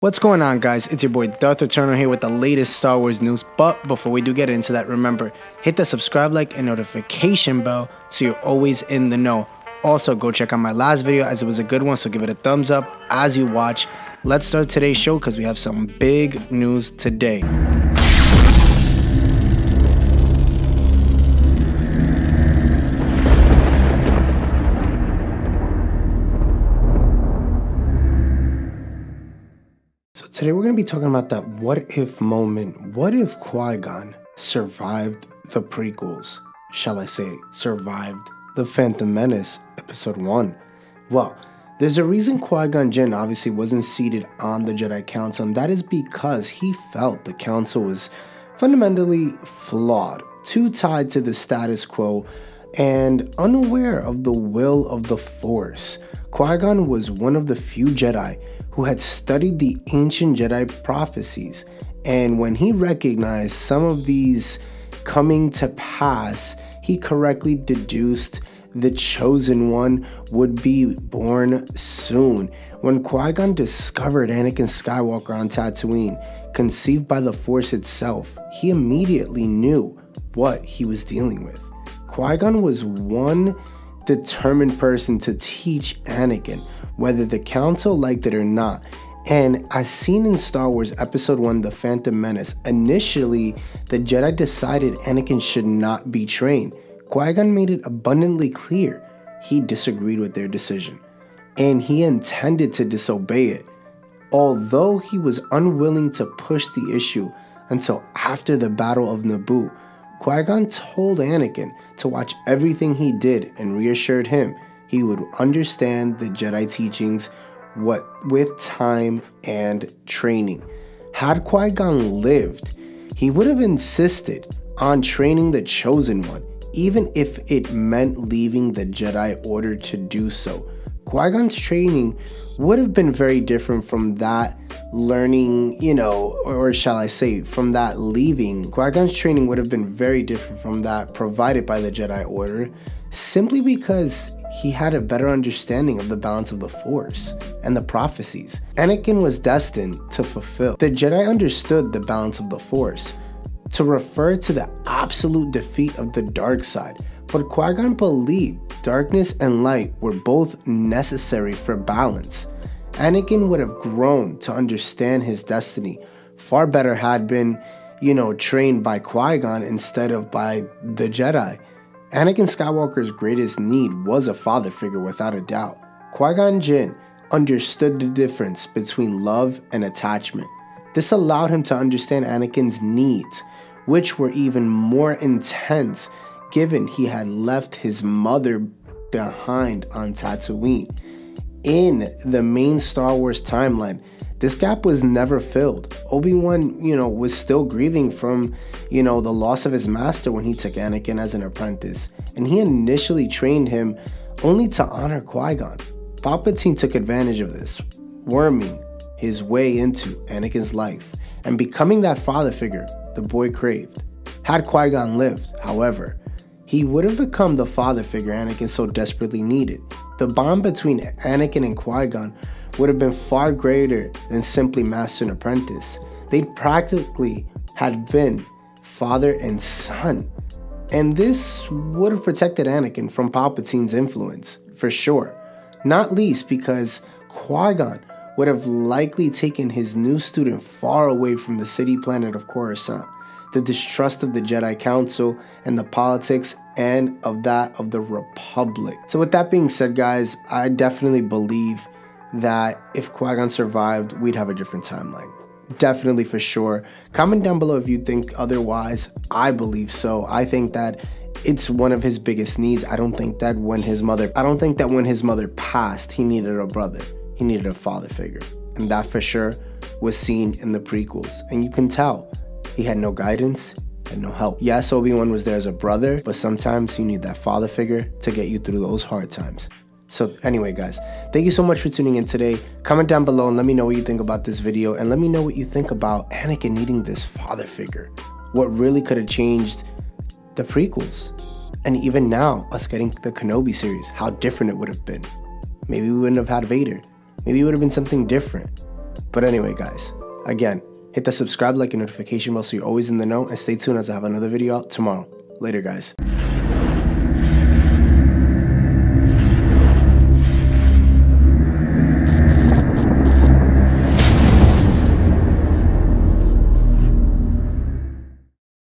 What's going on, guys? It's your boy Darth Eternal here with the latest Star Wars news. But before we do get into that, remember, hit the subscribe, like, and notification bell so you're always in the know. Also, go check out my last video as it was a good one, so give it a thumbs up as you watch. Let's start today's show because we have some big news today. So today we're going to be talking about that what if moment. What if Qui-Gon survived the prequels? Shall I say, survived the Phantom Menace episode 1? Well, there's a reason Qui-Gon Jinn obviously wasn't seated on the Jedi Council, and that is because he felt the council was fundamentally flawed, too tied to the status quo, and unaware of the will of the Force. Qui-Gon was one of the few Jedi who had studied the ancient Jedi prophecies, and when he recognized some of these coming to pass, he correctly deduced the Chosen One would be born soon. When Qui-Gon discovered Anakin Skywalker on Tatooine, conceived by the Force itself, he immediately knew what he was dealing with. Qui-Gon was one determined person to teach Anakin, whether the council liked it or not. And as seen in Star Wars Episode 1, The Phantom Menace, initially the Jedi decided Anakin should not be trained. Qui-Gon made it abundantly clear he disagreed with their decision, and he intended to disobey it. Although he was unwilling to push the issue until after the Battle of Naboo, Qui-Gon told Anakin to watch everything he did and reassured him he would understand the Jedi teachings with time and training. Had Qui-Gon lived, he would have insisted on training the Chosen One, even if it meant leaving the Jedi Order to do so. Qui-Gon's training would have been very different from that learning, or shall I say, from that leaving. Qui-Gon's training would have been very different from that provided by the Jedi Order, simply because he had a better understanding of the balance of the Force and the prophecies Anakin was destined to fulfill. The Jedi understood the balance of the Force to refer to the absolute defeat of the dark side, but Qui-Gon believed darkness and light were both necessary for balance. Anakin would have grown to understand his destiny far better had been, trained by Qui-Gon instead of by the Jedi. Anakin Skywalker's greatest need was a father figure without a doubt. Qui-Gon Jinn understood the difference between love and attachment. This allowed him to understand Anakin's needs, which were even more intense given he had left his mother behind on Tatooine. In the main Star Wars timeline, this gap was never filled. Obi-Wan, was still grieving from, the loss of his master when he took Anakin as an apprentice, and he initially trained him only to honor Qui-Gon. Palpatine took advantage of this, worming his way into Anakin's life and becoming that father figure the boy craved. Had Qui-Gon lived, however, he would have become the father figure Anakin so desperately needed. The bond between Anakin and Qui-Gon would have been far greater than simply master and apprentice. They'd practically had been father and son. And this would have protected Anakin from Palpatine's influence, for sure. Not least because Qui-Gon would have likely taken his new student far away from the city planet of Coruscant, the distrust of the Jedi Council, and the politics and of that of the Republic. So with that being said, guys, I definitely believe that if Qui-Gon survived, we'd have a different timeline. Definitely, for sure. Comment down below if you think otherwise. I believe so. I think that it's one of his biggest needs. I don't think that when his mother passed, he needed a brother. He needed a father figure. And that for sure was seen in the prequels. And you can tell he had no guidance and no help. Yes, Obi-Wan was there as a brother, but sometimes you need that father figure to get you through those hard times. So anyway, guys, thank you so much for tuning in today. Comment down below and let me know what you think about this video, and let me know what you think about Anakin needing this father figure. What really could have changed the prequels, and even now us getting the Kenobi series, how different it would have been. Maybe we wouldn't have had Vader. Maybe it would have been something different. But anyway, guys, again, hit that subscribe, like, and notification bell so you're always in the know, and stay tuned as I have another video out tomorrow. Later, guys.